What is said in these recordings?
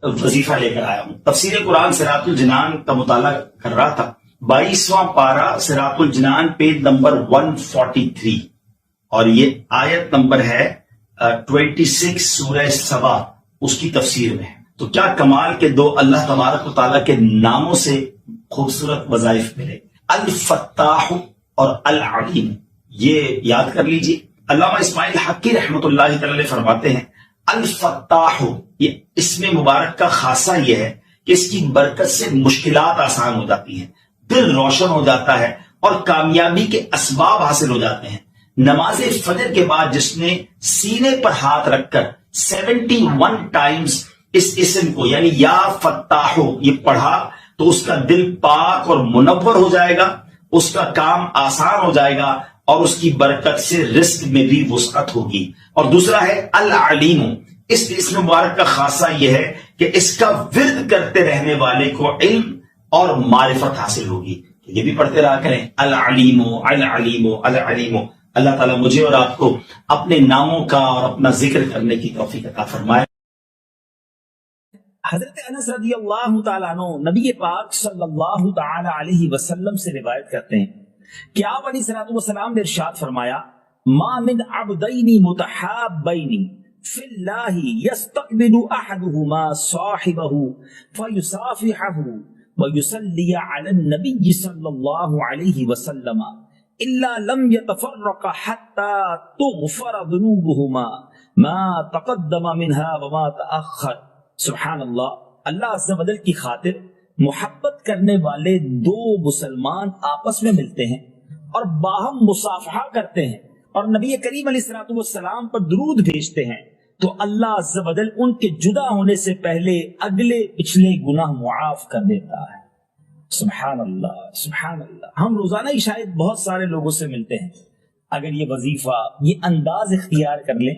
وظیفہ لے کر آیا ہوں. تفسیر قرآن صراط الجنان کا مطالعہ کر رہا تھا. 22واں پارہ صراط الجنان پیج نمبر 143 اور یہ آیت نمبر ہے 26 سورہ سبا اس کی تفسیر میں. تو کیا کمال کے دو اللہ تبارک و تعالیٰ کے ناموں سے خوبصورت وظائف ملے، الفتاح اور العلیم. یہ یاد کر لیجیے. علامہ اسماعیل حقی رحمۃ اللہ تعالی فرماتے ہیں الفتاح، یہ اسم مبارک کا خاصہ یہ ہے کہ اس کی برکت سے مشکلات آسان ہو جاتی ہیں، دل روشن ہو جاتا ہے اور کامیابی کے اسباب حاصل ہو جاتے ہیں. نماز فجر کے بعد جس نے سینے پر ہاتھ رکھ کر 71 ٹائمز اس اسم کو یعنی یا فتاح یہ پڑھا تو اس کا دل پاک اور منور ہو جائے گا، اس کا کام آسان ہو جائے گا اور اس کی برکت سے رزق میں بھی وسعت ہوگی. اور دوسرا ہے العلیم. اس اسم مبارک کا خاصہ یہ ہے کہ اس کا ورد کرتے رہنے والے کو علم اور معرفت حاصل ہوگی. یہ بھی پڑھتے رہا کریں العلیم العلیم العلیم. اللہ تعالیٰ مجھے اور آپ کو اپنے ناموں کا اور اپنا ذکر کرنے کی توفیق عطا فرمائے. حضرت انس رضی اللہ تعالیٰ عنہ نبی پاک صلی اللہ تعالی علیہ وسلم سے روایت کرتے ہیں کہ آپ علیہ الصلوۃ والسلام نے ارشاد فرمایا ما من عبدین متحابین فی اللہ یستقبل احدہما صاحبہ فیصافحہ ویصلی علی النبی صلی اللہ علیہ وسلم الا لم يتفرق حتى تغفر ذنوبهما ما تقدم منها وما تأخر. سبحان اللہ. اللہ عز و جل کی خاطر محبت کرنے والے دو مسلمان آپس میں ملتے ہیں اور باہم مصافحہ کرتے ہیں اور نبی کریم علیہ الصلوۃ والسلام پر درود بھیجتے ہیں تو اللہ عز و جل ان کے جدا ہونے سے پہلے اگلے پچھلے گناہ معاف کر دیتا ہے. سبحان اللہ سبحان اللہ. ہم روزانہ ہی شاید بہت سارے لوگوں سے ملتے ہیں. اگر یہ وظیفہ یہ انداز اختیار کر لیں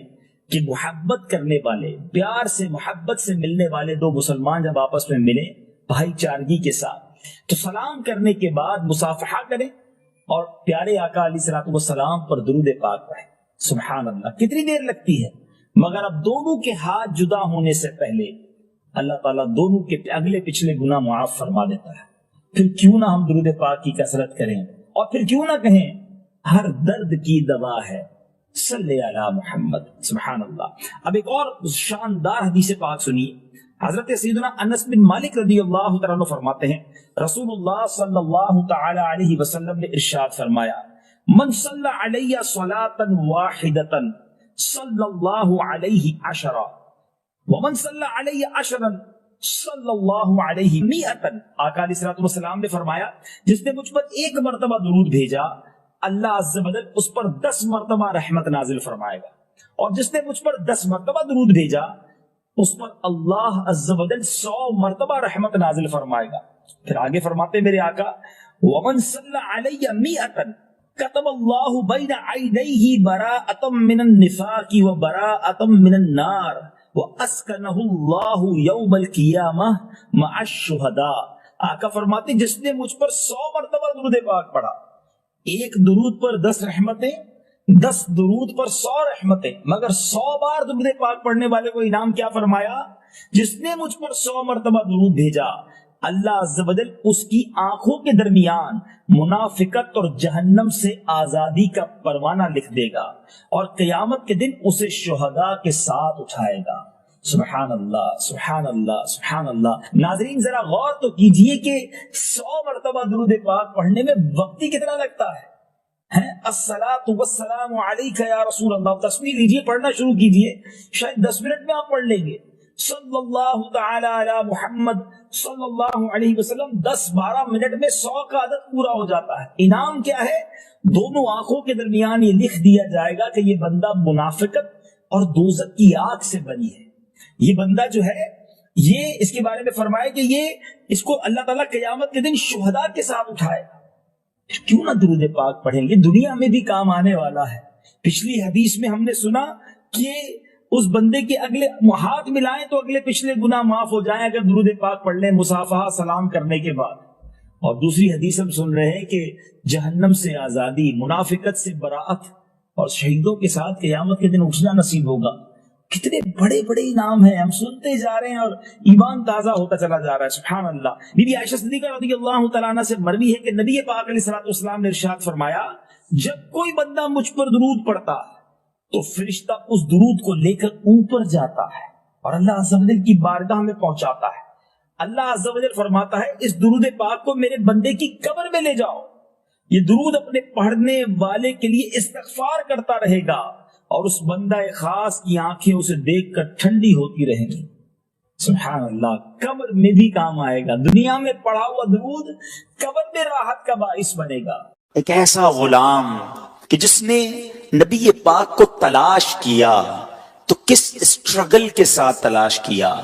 کہ محبت کرنے والے پیار سے محبت سے ملنے والے دو مسلمان جب آپس میں ملیں بھائی چارگی کے ساتھ تو سلام کرنے کے بعد مصافحہ کریں اور پیارے آقا علیہ الصلوۃ والسلام پر درود پاک پڑھیں. سبحان اللہ. کتنی دیر لگتی ہے مگر اب دونوں کے ہاتھ جدا ہونے سے پہلے اللہ تعالیٰ دونوں کے اگلے پچھلے گناہ معاف فرما دیتا ہے. پھر کیوں نہ ہم درود پاک کی کثرت کریں اور پھر کیوں نہ کہیں ہر درد کی دوا ہے صلی علی محمد. سبحان اللہ. اب ایک اور شاندار حدیث پاک سنیے. حضرت سیدنا انس بن مالک رضی اللہ تعالیٰ عنہ فرماتے ہیں رسول اللہ صلی اللہ تعالی علیہ وسلم نے ارشاد فرمایا من صلی علی صلاۃ واحدۃ صلی اللہ علیہ عشرا ومن صلی علی عشرا صلی اللہ علیہ مئۃ. آقا علیہ الصلوۃ والسلام نے فرمایا جس نے مجھ پر ایک مرتبہ درود بھیجا اللہ عز و جل اس پر 10 مرتبہ رحمت نازل فرمائے گا اور جس نے مجھ پر 10 مرتبہ درود بھیجا اس پر اللہ عز و جل 100 مرتبہ رحمت نازل فرمائے گا. پھر آگے فرماتے میرے آقا ومن صلی علی مئۃ کتب اللہ بین عینیہ براءۃ من النفاق وبراءۃ من النار واسکنہ اللہ یوم القیامہ مع الشہداء. آقا فرماتے جس نے مجھ پر 100 مرتبہ درود پاک پڑھا، ایک درود پر 10 رحمتیں، 10 درود پر 100 رحمتیں، مگر 100 بار درود پاک پڑھنے والے کو انعام کیا فرمایا؟ جس نے مجھ پر 100 مرتبہ درود بھیجا اللہ عز و جل اس کی آنکھوں کے درمیان منافقت اور جہنم سے آزادی کا پروانہ لکھ دے گا اور قیامت کے دن اسے شہداء کے ساتھ اٹھائے گا. سبحان اللہ سبحان اللہ سبحان اللہ. ناظرین ذرا غور تو کیجئے کہ 100 مرتبہ درود پاک پڑھنے میں وقت ہی کتنا لگتا ہے. الصلاۃ والسلام علیک یا رسول اللہ. تسبیح لیجئے، پڑھنا شروع کیجئے، شاید 10 منٹ میں آپ پڑھ لیں گے. صلی اللہ تعالی علی محمد صلی اللہ علیہ وسلم 10-12 منٹ میں 100 کا عدد پورا ہو جاتا ہے. انعام کیا ہے؟ دونوں آنکھوں کے درمیان یہ لکھ دیا جائے گا کہ یہ بندہ منافقت اور دوزخ کی آگ سے بنی ہے. یہ بندہ جو ہے یہ اس کے بارے میں فرمایا کہ یہ اس کو اللہ تعالیٰ قیامت کے دن شہداء کے ساتھ اٹھائے گا. کیوں نہ درود پاک پڑھیں گے، دنیا میں بھی کام آنے والا ہے. پچھلی حدیث میں ہم نے سنا کہ اس بندے کے اگلے ہاتھ ملائیں تو اگلے پچھلے گناہ معاف ہو جائیں اگر درود پاک پڑھ لیں مصافحہ سلام کرنے کے بعد. اور دوسری حدیث ہم سن رہے ہیں کہ جہنم سے آزادی، منافقت سے براءت اور شہیدوں کے ساتھ قیامت کے دن اٹھنا نصیب ہوگا. کتنے بڑے بڑے انعام ہیں، ہم سنتے جا رہے ہیں اور ایمان تازہ ہوتا چلا جا رہا ہے. سبحان اللہ. بی بی عائشہ صدیقہ رضی اللہ تعالیٰ عنہ سے مروی ہے کہ نبی پاک علیہ الصلوۃ والسلام نے ارشاد فرمایا، جب کوئی بندہ مجھ پر درود پڑھتا تو فرشتہ اس درود کو لے کر اوپر جاتا ہے اور اللہ عز و جل کی بارگاہ میں پہنچاتا ہے. اللہ عز و جل فرماتا ہے اس درود پاک کو میرے بندے کی قبر میں لے جاؤ. یہ درود اپنے پڑھنے والے کے لیے استغفار کرتا رہے گا اور اس بندہ خاص کی آنکھیں اسے دیکھ کر ٹھنڈی ہوتی رہیں گی. سبحان اللہ. قبر میں بھی کام آئے گا. دنیا میں پڑھا ہوا درود قبر میں راحت کا باعث بنے گا. ایک ایسا غلام کہ جس نے نبی پاک کو تلاش کیا تو کس اسٹرگل کے ساتھ تلاش کیا،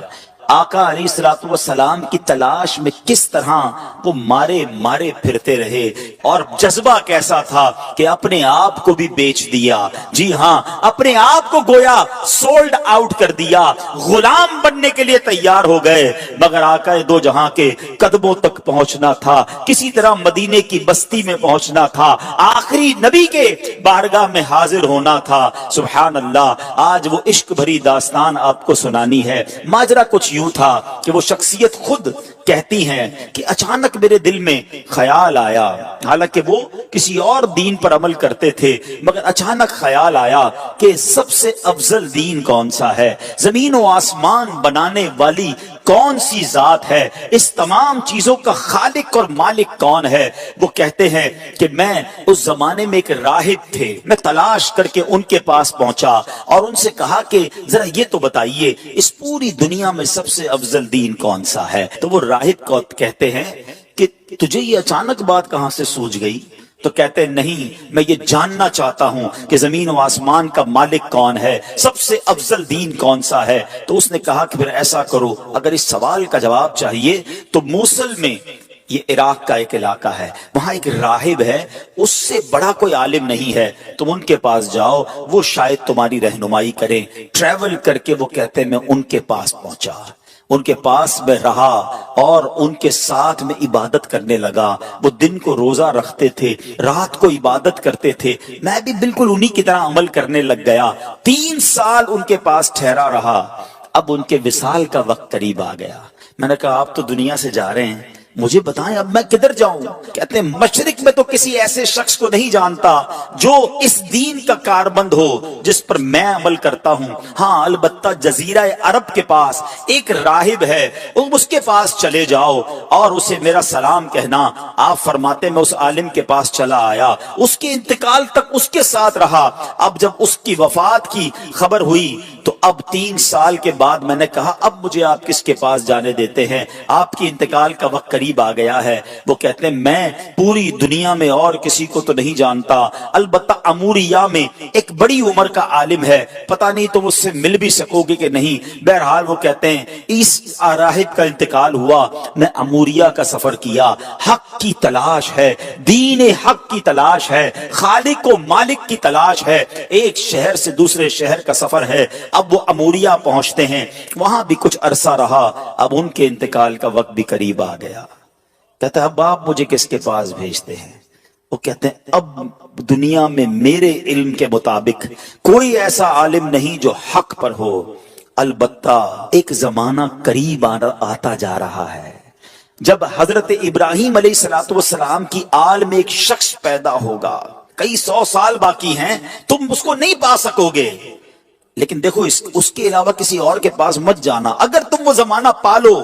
آقا علیہ الصلوۃ والسلام کی تلاش میں کس طرح وہ مارے مارے پھرتے رہے، اور جذبہ کیسا تھا کہ اپنے آپ کو بھی بیچ دیا. جی ہاں، اپنے آپ کو گویا سولڈ آؤٹ کر دیا، غلام بننے کے لیے تیار ہو گئے. مگر آقا دو جہاں کے قدموں تک پہنچنا تھا، کسی طرح مدینے کی بستی میں پہنچنا تھا، آخری نبی کے بارگاہ میں حاضر ہونا تھا. سبحان اللہ. آج وہ عشق بھری داستان آپ کو سنانی ہے. ماجرا کچھ یوں تھا کہ وہ شخصیت خود کہتی ہیں کہ اچانک میرے دل میں خیال آیا، حالانکہ وہ کسی اور دین پر عمل کرتے تھے، مگر اچانک خیال آیا کہ سب سے افضل دین کون سا ہے، زمین و آسمان بنانے والی کون سی ذات ہے، اس تمام چیزوں کا خالق اور مالک کون ہے. وہ کہتے ہیں کہ میں اس زمانے میں ایک راہب تھے، میں تلاش کر کے ان کے پاس پہنچا اور ان سے کہا کہ ذرا یہ تو بتائیے اس پوری دنیا میں سب سے افضل دین کون سا ہے. تو وہ راہب کو کہتے ہیں کہ تجھے یہ اچانک بات کہاں سے سوچ گئی؟ تو کہتے ہیں نہیں، میں یہ جاننا چاہتا ہوں کہ زمین و آسمان کا مالک کون ہے، سب سے افضل دین کون سا ہے. تو اس نے کہا کہ پھر ایسا کرو، اگر اس سوال کا جواب چاہیے تو موصل میں، یہ عراق کا ایک علاقہ ہے، وہاں ایک راہب ہے، اس سے بڑا کوئی عالم نہیں ہے، تم ان کے پاس جاؤ، وہ شاید تمہاری رہنمائی کریں. ٹریول کر کے وہ کہتے ہیں میں ان کے پاس پہنچا، ان کے پاس میں رہا اور ان کے ساتھ میں عبادت کرنے لگا. وہ دن کو روزہ رکھتے تھے، رات کو عبادت کرتے تھے، میں بھی بالکل انہی کی طرح عمل کرنے لگ گیا. 3 سال ان کے پاس ٹھہرا رہا. اب ان کے وصال کا وقت قریب آ گیا. میں نے کہا آپ تو دنیا سے جا رہے ہیں، مجھے بتائیں اب میں کدھر جاؤں؟ کہتے ہیں مشرق میں تو کسی ایسے شخص کو نہیں جانتا جو اس دین کا کاربند ہو جس پر میں عمل کرتا ہوں. ہاں البتہ جزیرہ عرب کے پاس ایک راہب ہے، اس کے پاس چلے جاؤ اور اسے میرا سلام کہنا. آپ فرماتے میں اس عالم کے پاس چلا آیا، اس کے انتقال تک اس کے ساتھ رہا. اب جب اس کی وفات کی خبر ہوئی تو اب 3 سال کے بعد میں نے کہا اب مجھے آپ کس کے پاس جانے دیتے ہیں، آپ کی انتقال کا وقت قریب آ گیا ہے. وہ کہتے ہیں میں پوری دنیا میں اور کسی کو تو نہیں جانتا، البتہ اموریہ میں ایک بڑی عمر کا عالم ہے، پتہ نہیں تم اس سے مل بھی سکو گے کہ نہیں. بہرحال وہ کہتے ہیں اس راہب کا انتقال ہوا، میں اموریہ کا سفر کیا. حق کی تلاش ہے، دین حق کی تلاش ہے، خالق و مالک کی تلاش ہے. ایک شہر سے دوسرے شہر کا سفر ہے. اب وہ اموریہ پہنچتے ہیں، وہاں بھی کچھ عرصہ رہا. اب ان کے انتقال کا وقت بھی قریب آ گیا. کہتا ہے اب آپ مجھے کس کے پاس بھیجتے ہیں؟ وہ کہتے ہیں اب دنیا میں میرے علم کے مطابق کوئی ایسا عالم نہیں جو حق پر ہو، البتہ ایک زمانہ قریب آتا جا رہا ہے جب حضرت ابراہیم علیہ السلام کی آل میں ایک شخص پیدا ہوگا. کئی 100 سال باقی ہیں، تم اس کو نہیں پا سکو گے، لیکن دیکھو اس کے علاوہ کسی اور کے پاس مت جانا. اگر تم وہ زمانہ پالو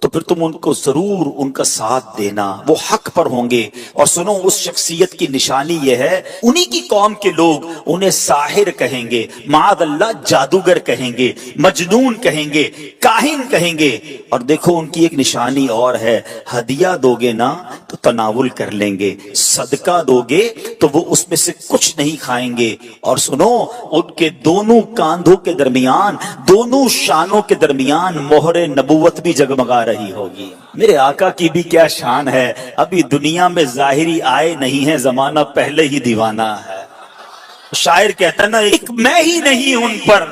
تو پھر تم ان کو ضرور ان کا ساتھ دینا، وہ حق پر ہوں گے. اور سنو اس شخصیت کی نشانی یہ ہے، انہی کی قوم کے لوگ انہیں ساحر کہیں گے، معاذ اللہ جادوگر کہیں گے، مجنون کہیں گے، کاہن کہیں گے. اور دیکھو ان کی ایک نشانی اور ہے، ہدیہ دو گے نا تو تناول کر لیں گے، صدقہ دو گے تو وہ اس میں سے کچھ نہیں کھائیں گے. اور سنو ان کے دونوں کاندھوں کے درمیان، دونوں شانوں کے درمیان مہر نبوت بھی جگمگا رہی ہوگی. میرے آقا کی بھی کیا شان ہے، ابھی دنیا میں ظاہری آئے نہیں ہے، زمانہ پہلے ہی دیوانہ ہے. شاعر کہتا ہے نا، ایک میں ہی نہیں ان پر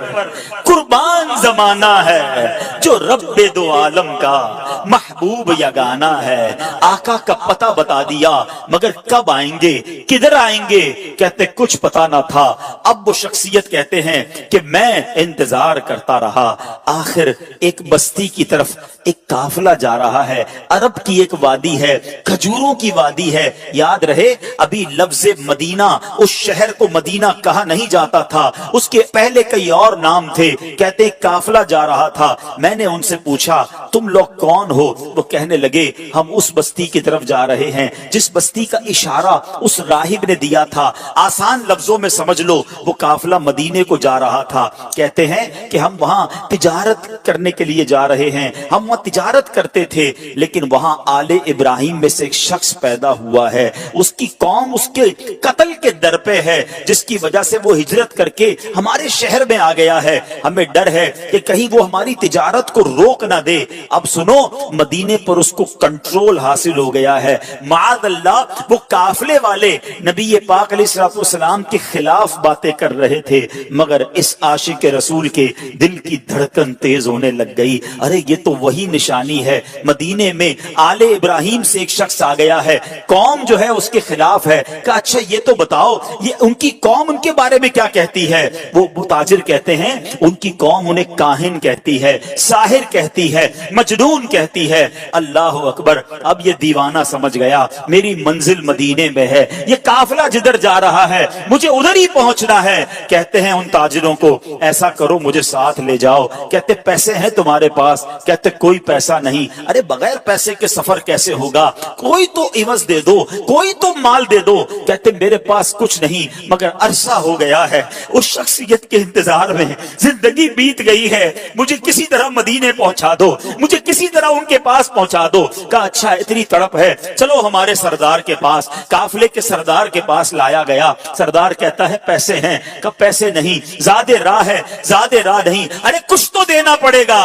قربان زمانہ ہے، جو رب دو عالم کا محبوب یگانہ ہے۔ آقا کا پتہ بتا دیا، مگر کب آئیں گے، کدھر آئیں گے، کہتے کچھ پتا نہ تھا۔ اب وہ شخصیت کہتے ہیں کہ میں انتظار کرتا رہا، آخر ایک بستی کی طرف ایک قافلہ جا رہا ہے، عرب کی ایک وادی ہے، کھجوروں کی وادی ہے۔ یاد رہے ابھی لفظ مدینہ، اس شہر کو مدینہ کہا نہیں جاتا تھا، اس کے پہلے کئی اور نام تھے۔ کہتے ایک قافلہ جا رہا تھا، میں نے ان سے پوچھا تم لوگ کون ہو؟ وہ کہنے لگے ہم اس بستی کی طرف جا رہے ہیں جس بستی کا اشارہ اس راہب نے دیا تھا۔ آسان لفظوں میں سمجھ لو، وہ قافلہ مدینے کو جا رہا تھا۔ کہتے ہیں کہ ہم وہاں تجارت کرنے کے لیے جا رہے ہیں، ہم وہاں تجارت کرتے تھے، لیکن وہاں آل ابراہیم میں سے ایک شخص پیدا ہوا ہے، اس کی قوم اس کے قتل کے در پہ ہے، جس کی وجہ سے وہ ہجرت کر کے ہمارے شہر میں آ گیا ہے۔ ہمیں ڈر ہے کہ کہیں وہ ہماری تجارت کو روک نہ دے۔ اب سنو، مدینے پر اس کو کنٹرول حاصل ہو گیا ہے۔ معاذ اللہ، وہ قافلے والے نبی پاک علیہ الصلوۃ والسلام کے خلاف باتیں کر رہے تھے، مگر اس عاشق رسول کے دل کی دھڑکن تیز ہونے لگ گئی۔ ارے یہ تو وہی نشانی ہے، مدینے میں آل ابراہیم سے ایک شخص آ گیا ہے، قوم جو ہے اس کے خلاف ہے۔ کہا اچھا یہ تو بتاؤ، یہ ان کی قوم ان کے بارے میں کیا کہتی ہے؟ وہ تاجر کہتے ہیں ان کی قوم انہیں کاہن کہتی ہے، ساحر کہتی ہے، مجنون کہتی ہے۔ اللہ اکبر، اب یہ دیوانہ سمجھ گیا میری منزل مدینے میں ہے، یہ قافلہ جدھر جا رہا ہے مجھے ادھر ہی پہنچنا ہے۔ کہتے ہیں ان تاجروں کو ایسا کرو مجھے ساتھ لے جاؤ۔ کہتے پیسے ہیں تمہارے پاس؟ کہتے کوئی پیسہ نہیں۔ ارے بغیر پیسے کے سفر کیسے ہوگا؟ کوئی تو عوض دے دو، کوئی تو مال دے دو۔ کہتے میرے پاس کچھ نہیں، مگر عرصہ ہو گیا ہے اس شخصیت کے انتظار میں، زندگی بیت گئی ہے، مجھے کسی طرح مدینے پہنچا دو، مجھے کسی طرح ان کے پاس پہنچا دو۔ کہا اچھا اتنی تڑپ ہے، چلو ہمارے سردار کے پاس۔ قافلے کے سردار کے پاس لایا گیا۔ سردار کہتا ہے پیسے ہیں؟ کہ پیسے نہیں، زیادہ راہ ہے، زیادہ راہ نہیں۔ ارے کچھ تو دینا پڑے گا۔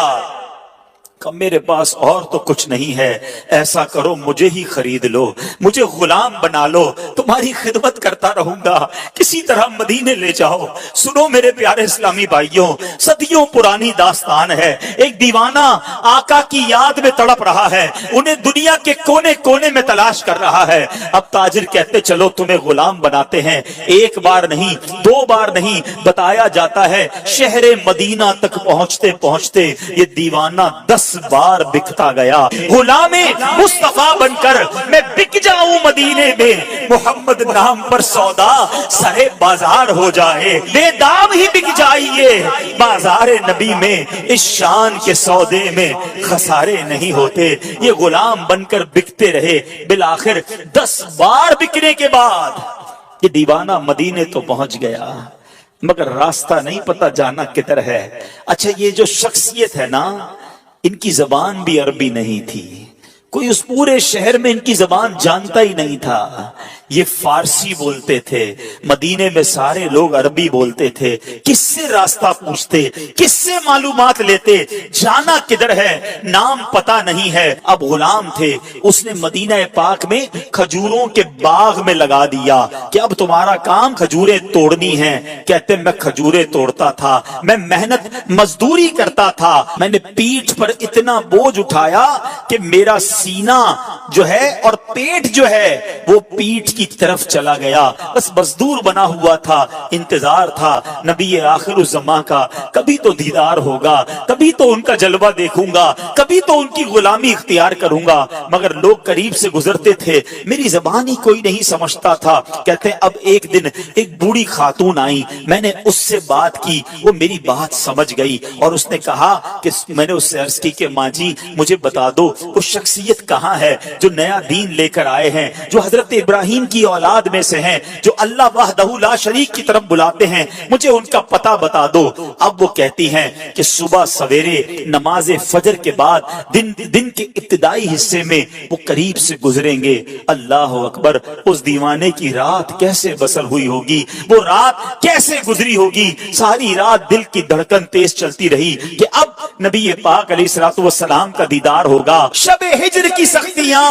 کہ میرے پاس اور تو کچھ نہیں ہے، ایسا کرو مجھے ہی خرید لو، مجھے غلام بنا لو، تمہاری خدمت کرتا رہوں گا، کسی طرح مدینے لے جاؤ۔ سنو میرے پیارے اسلامی بھائیوں، صدیوں پرانی داستان ہے۔ ایک دیوانہ آقا کی یاد میں تڑپ رہا ہے، انہیں دنیا کے کونے کونے میں تلاش کر رہا ہے۔ اب تاجر کہتے چلو تمہیں غلام بناتے ہیں۔ ایک بار نہیں، دو بار نہیں، بتایا جاتا ہے شہر مدینہ تک پہنچتے پہنچتے یہ دیوانہ 10 بار بکتا گیا۔ غلام مصطفیٰ بن کر میں بک جاؤں مدینے میں، محمد نام پر سودا سرے بازار ہو جائے، بے دام ہی بک جائیے بازار نبی میں، اس شان کے سودے میں خسارے نہیں ہوتے۔ یہ غلام بن کر بکتے رہے، بالآخر 10 بار بکنے کے بعد یہ دیوانہ مدینے تو پہنچ گیا، مگر راستہ نہیں پتا جانا کدھر ہے۔ اچھا یہ جو شخصیت ہے نا، ان کی زبان بھی عربی نہیں تھی، کوئی اس پورے شہر میں ان کی زبان جانتا ہی نہیں تھا۔ یہ فارسی بولتے تھے، مدینے میں سارے لوگ عربی بولتے تھے۔ کس سے راستہ پوچھتے، کس سے معلومات لیتے، جانا کدھر ہے، نام پتہ نہیں ہے۔ اب غلام تھے، اس نے مدینہ پاک میں کھجوروں کے باغ میں لگا دیا کہ اب تمہارا کام کھجوریں توڑنی ہیں۔ کہتے میں کھجوریں توڑتا تھا، میں محنت مزدوری کرتا تھا، میں نے پیٹھ پر اتنا بوجھ اٹھایا کہ میرا سینہ جو ہے اور پیٹ جو ہے وہ پیٹھ کی طرف چلا گیا۔ بس مزدور بنا ہوا تھا، انتظار تھا نبی آخر الزمان کا، کبھی تو دیدار ہوگا، کبھی تو ان کا جلوہ دیکھوں گا، کبھی تو ان کی غلامی اختیار کروں گا۔ مگر لوگ قریب سے گزرتے تھے، میری زبان ہی کوئی نہیں سمجھتا تھا۔ کہتے اب ایک دن ایک بوڑھی خاتون آئی، میں نے اس سے بات کی، وہ میری بات سمجھ گئی اور اس نے کہا کہ میں نے اس سے عرض کی کہ ماں جی مجھے بتا دو وہ شخصیت کہاں ہے جو نیا دین لے کر آئے ہیں، جو حضرت ابراہیم کی اولاد میں سے ہیں، جو اللہ وحدہ لا شریک کی طرف بلاتے ہیں، مجھے ان کا پتہ بتا دو۔ اب وہ کہتی ہیں کہ صبح سویرے نماز فجر کے بعد دن کے ابتدائی حصے میں وہ قریب سے گزریں گے۔ اللہ اکبر، اس دیوانے کی رات کیسے بسر ہوئی ہوگی، وہ رات کیسے گزری ہوگی۔ ساری رات دل کی دھڑکن تیز چلتی رہی کہ اب نبی پاک علیہ الصلوۃ والسلام کا دیدار ہوگا۔ شب ہجر کی سختیاں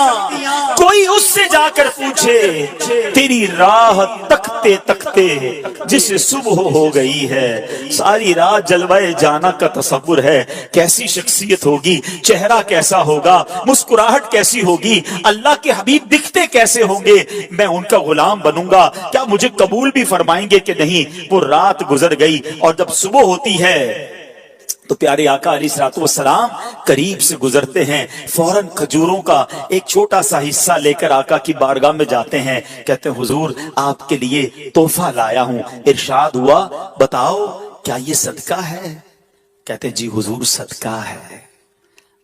کوئی اس سے جا کر پوچھے، تیری راہ تک تکتے تکتے جسے صبح ہو گئی ہے، ساری رات جلوے جانا کا تصور ہے، کیسی شخصیت ہوگی، چہرہ کیسا ہوگا، مسکراہٹ کیسی ہوگی، اللہ کے حبیب دکھتے کیسے ہوں گے، میں ان کا غلام بنوں گا، کیا مجھے قبول بھی فرمائیں گے کہ نہیں۔ وہ رات گزر گئی اور جب صبح ہوتی ہے تو پیارے آقا علیہ الصلوۃ والسلام قریب سے گزرتے ہیں، فوراً کھجوروں کا ایک چھوٹا سا حصہ لے کر آقا کی بارگاہ میں جاتے ہیں، کہتے ہیں حضور آپ کے لیے تحفہ لایا ہوں۔ ارشاد ہوا بتاؤ کیا یہ صدقہ ہے؟ کہتے ہیں جی حضور صدقہ ہے۔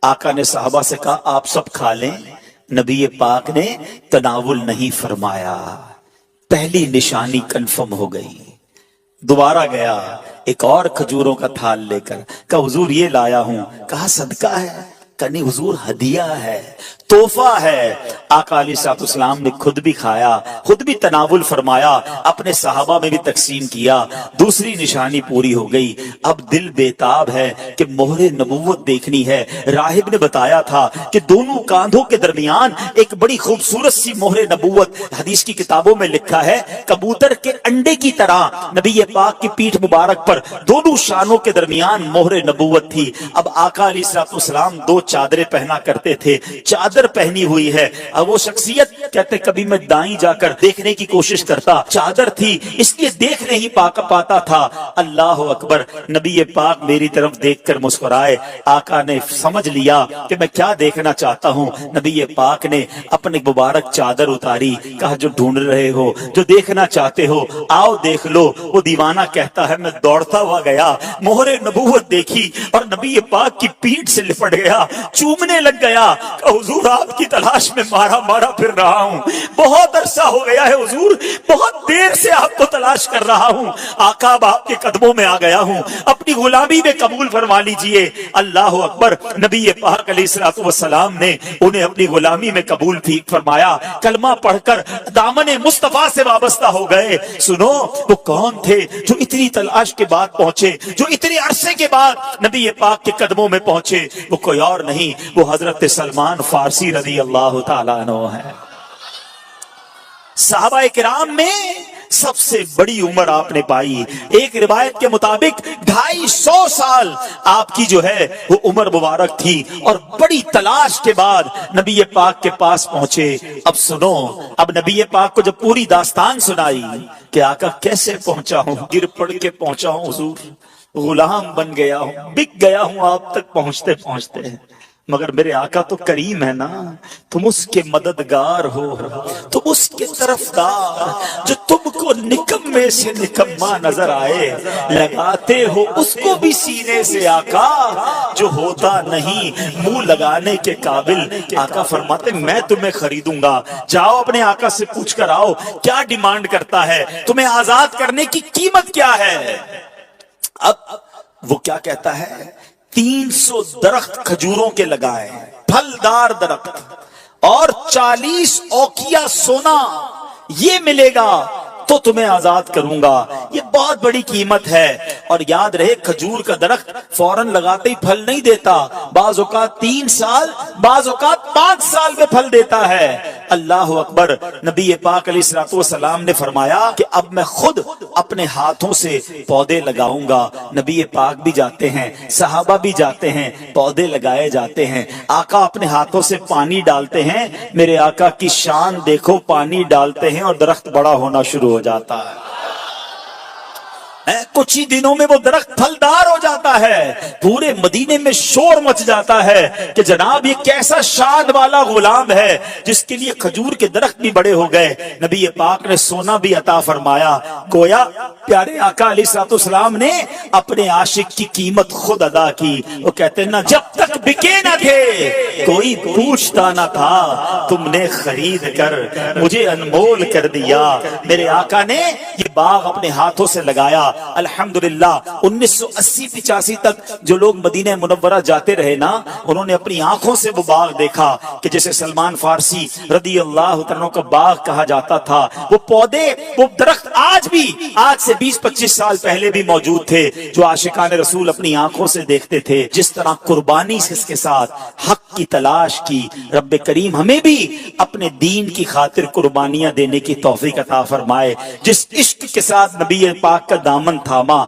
آقا نے صحابہ سے کہا آپ سب کھا لیں، نبی پاک نے تناول نہیں فرمایا۔ پہلی نشانی کنفرم ہو گئی۔ دوبارہ گیا ایک اور کھجوروں کا تھال لے کر، کہا حضور یہ لایا ہوں، کہا صدقہ ہے، کہا نہیں حضور ہدیہ ہے، تحفہ ہے۔ آقا علیہ الصلوۃ والسلام نے خود بھی کھایا، خود بھی تناول فرمایا، اپنے صحابہ میں بھی تقسیم کیا۔ دوسری نشانی پوری ہو گئی۔ اب دل بےتاب ہے کہ مہر نبوت دیکھنی ہے۔ راہب نے بتایا تھا کہ دونوں کاندھوں کے درمیان ایک بڑی خوبصورت سی مہر نبوت، حدیث کی کتابوں میں لکھا ہے کبوتر کے انڈے کی طرح نبی پاک کی پیٹھ مبارک پر دونوں شانوں کے درمیان مہر نبوت تھی۔ اب آقا علیہ الصلوۃ والسلام دو چادریں پہنا کرتے تھے، چادر پہنی ہوئی ہے۔ اب وہ شخصیت کہتے کبھی میں دائیں جا کر دیکھنے کی کوشش کرتا، چادر تھی اس لیے دیکھ نہیں پاتا تھا۔ اللہ اکبر، نبی پاک میری طرف دیکھ کر مسکرائے۔ آقا نے سمجھ لیا کہ میں کیا دیکھنا چاہتا ہوں۔ نبی پاک نے اپنی مبارک چادر اتاری، کہا جو ڈھونڈ رہے ہو، جو دیکھنا چاہتے ہو آؤ دیکھ لو۔ وہ دیوانہ کہتا ہے میں دوڑتا ہوا گیا، مہر نبوت دیکھی اور نبی پاک کی پیٹھ سے لپٹ گیا، چومنے لگ گیا، کہ حضور آپ کی تلاش میں مارا پھر رہا ہوں، بہت عرصہ ہو گیا ہے حضور، بہت دیر سے آپ کو تلاش کر رہا ہوں، آقا اب آپ کے قدموں میں آ گیا ہوں، اپنی غلامی میں قبول فرما لیجئے۔ اللہ اکبر، نبی پاک علیہ الصلوۃ والسلام نے انہیں اپنی غلامی میں قبول فرمایا، کلمہ پڑھ کر دامن مصطفیٰ سے وابستہ ہو گئے۔ سنو وہ کون تھے جو اتنی تلاش کے بعد پہنچے، جو اتنے عرصے کے بعد نبی پاک کے قدموں میں پہنچے؟ وہ کوئی اور نہیں، وہ حضرت سلمان فارسی رضی اللہ تعالیٰ عنہ ہے۔ صحابہ کرام میں سب سے بڑی عمر آپ نے پائی، ایک روایت کے مطابق 250 سال آپ کی جو ہے وہ عمر مبارک تھی، اور بڑی تلاش کے بعد نبی پاک کے پاس پہنچے۔ اب سنو، اب نبی پاک کو جب پوری داستان سنائی کہ آقا کیسے پہنچا ہوں، گر پڑ کے پہنچا ہوں حضور، غلام بن گیا ہوں، بک گیا ہوں آپ تک پہنچتے پہنچتے، مگر میرے آقا تو کریم ہے نا، تم اس کے مددگار ہو، تم اس کے طرفدار، جو تم کو نکمے سے نکما نظر آئے، لگاتے ہو اس کو بھی سینے سے آقا جو ہوتا نہیں منہ لگانے کے قابل۔ آقا فرماتے میں تمہیں خریدوں گا، جاؤ اپنے آقا سے پوچھ کر آؤ کیا ڈیمانڈ کرتا ہے، تمہیں آزاد کرنے کی قیمت کیا ہے۔ اب وہ کیا کہتا ہے، 300 درخت کھجوروں کے لگائے، پھلدار درخت، اور 40 اوقیہ سونا، یہ ملے گا تو تمہیں آزاد کروں گا۔ یہ بہت بڑی قیمت ہے، اور یاد رہے کھجور کا درخت فوراً لگاتے ہی پھل نہیں دیتا، بعض اوقات 3 سال، بعض اوقات 5 سال میں پھل دیتا ہے۔ اللہ اکبر، نبی پاک علیہ الصلوۃ والسلام نے فرمایا کہ اب میں خود اپنے ہاتھوں سے پودے لگاؤں گا۔ نبی پاک بھی جاتے ہیں، صحابہ بھی جاتے ہیں، پودے لگائے جاتے ہیں، آقا اپنے ہاتھوں سے پانی ڈالتے ہیں۔ میرے آقا کی شان دیکھو، پانی ڈالتے ہیں اور درخت بڑا ہونا شروع ہو جاتا ہے، کچھ ہی دنوں میں وہ درخت پھلدار ہو جاتا ہے۔ پورے مدینے میں شور مچ جاتا ہے کہ جناب یہ کیسا شان والا غلام ہے جس کے لیے کھجور کے درخت بھی بڑے ہو گئے۔ نبی پاک نے سونا بھی عطا فرمایا، گویا پیارے آقا علیہ الصلوۃ والسلام نے اپنے عاشق کی قیمت خود ادا کی۔ وہ کہتے ہیں نا جب تک بکے نہ تھے کوئی پوچھتا نہ تھا، تم نے خرید کر مجھے انمول کر دیا۔ میرے آقا نے یہ باغ اپنے ہاتھوں سے لگایا. الحمدللہ 1980-85 تک جو لوگ مدینہ منورہ جاتے رہے نا، انہوں نے اپنی آنکھوں سے وہ باغ دیکھا کہ جیسے سلمان فارسی رضی اللہ عنہ کا باغ کہا جاتا تھا. وہ پودے، وہ درخت آج بھی، آج سے 20-25 سال پہلے بھی موجود تھے جو عاشقان رسول اپنی آنکھوں سے دیکھتے تھے. جس طرح قربانی سے اس کے ساتھ حق کی تلاش کی، رب کریم ہمیں بھی اپنے دین کی خاطر قربانیاں دینے کی توفیق عطا فرمائے. جس عشق کے ساتھ نبی پاک کا دامن تھاما